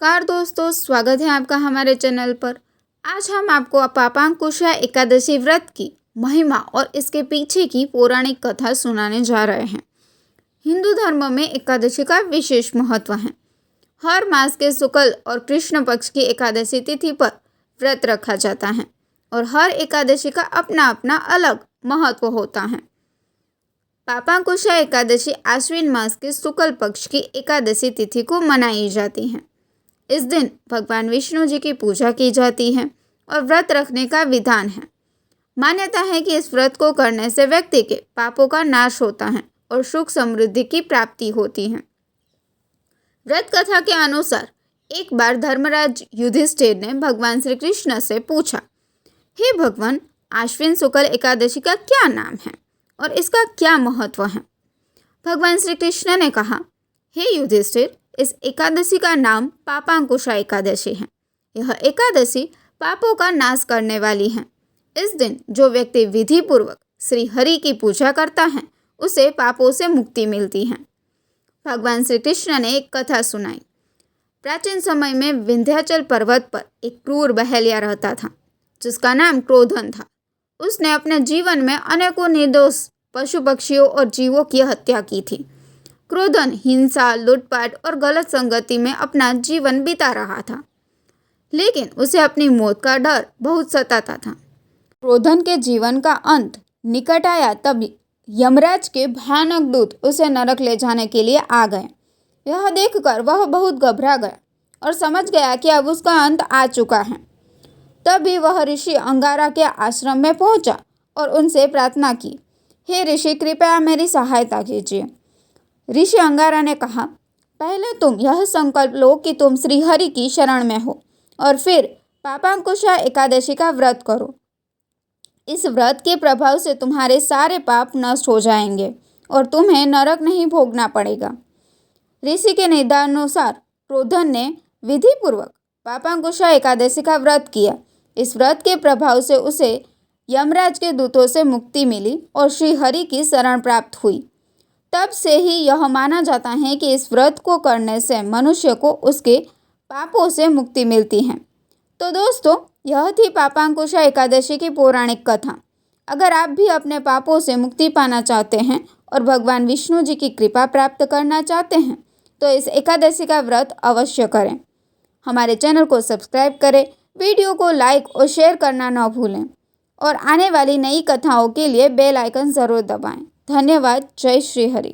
नमस्कार दोस्तों, स्वागत है आपका हमारे चैनल पर। आज हम आपको पापांकुशा एकादशी व्रत की महिमा और इसके पीछे की पौराणिक कथा सुनाने जा रहे हैं। हिंदू धर्म में एकादशी का विशेष महत्व है। हर मास के शुक्ल और कृष्ण पक्ष की एकादशी तिथि पर व्रत रखा जाता है और हर एकादशी का अपना अपना अलग महत्व होता है। पापांकुशा एकादशी आश्विन मास के शुक्ल पक्ष की एकादशी तिथि को मनाई जाती है। इस दिन भगवान विष्णु जी की पूजा की जाती है और व्रत रखने का विधान है। मान्यता है कि इस व्रत को करने से व्यक्ति के पापों का नाश होता है और सुख समृद्धि की प्राप्ति होती है। व्रत कथा के अनुसार एक बार धर्मराज युधिष्ठिर ने भगवान श्री कृष्ण से पूछा, हे भगवान, आश्विन शुक्ल एकादशी का क्या नाम है और इसका क्या महत्व है? भगवान श्री कृष्ण ने कहा, हे युधिष्ठिर, इस एकादशी का नाम पापांकुशा एकादशी है। यह एकादशी पापों का नाश करने वाली है। इस दिन जो व्यक्ति विधि पूर्वक श्री हरि की पूजा करता है उसे पापों से मुक्ति मिलती है। भगवान श्री कृष्ण ने एक कथा सुनाई। प्राचीन समय में विंध्याचल पर्वत पर एक क्रूर बहेलिया रहता था जिसका नाम क्रोधन था। उसने अपने जीवन में अनेकों निर्दोष पशु पक्षियों और जीवों की हत्या की थी। क्रोधन हिंसा, लूटपाट और गलत संगति में अपना जीवन बिता रहा था, लेकिन उसे अपनी मौत का डर बहुत सताता था। क्रोधन के जीवन का अंत निकट आया तब यमराज के भयानक दूत उसे नरक ले जाने के लिए आ गए। यह देखकर वह बहुत घबरा गया और समझ गया कि अब उसका अंत आ चुका है। तभी वह ऋषि अंगारा के आश्रम में पहुंचा और उनसे प्रार्थना की, हे ऋषि, कृपया मेरी सहायता कीजिए। ऋषि अंगारा ने कहा, पहले तुम यह संकल्प लो कि तुम श्री हरि की शरण में हो और फिर पापांकुशा एकादशी का व्रत करो। इस व्रत के प्रभाव से तुम्हारे सारे पाप नष्ट हो जाएंगे और तुम्हें नरक नहीं भोगना पड़ेगा। ऋषि के निर्देशानुसार क्रोधन ने विधि पूर्वक पापांकुशा एकादशी का व्रत किया। इस व्रत के प्रभाव से उसे यमराज के दूतों से मुक्ति मिली और श्री हरि की शरण प्राप्त हुई। तब से ही यह माना जाता है कि इस व्रत को करने से मनुष्य को उसके पापों से मुक्ति मिलती है। तो दोस्तों, यह थी पापांकुशा एकादशी की पौराणिक कथा। अगर आप भी अपने पापों से मुक्ति पाना चाहते हैं और भगवान विष्णु जी की कृपा प्राप्त करना चाहते हैं तो इस एकादशी का व्रत अवश्य करें। हमारे चैनल को सब्सक्राइब करें, वीडियो को लाइक और शेयर करना न भूलें और आने वाली नई कथाओं के लिए बेल आइकन ज़रूर दबाएं। धन्यवाद। जय श्री हरि।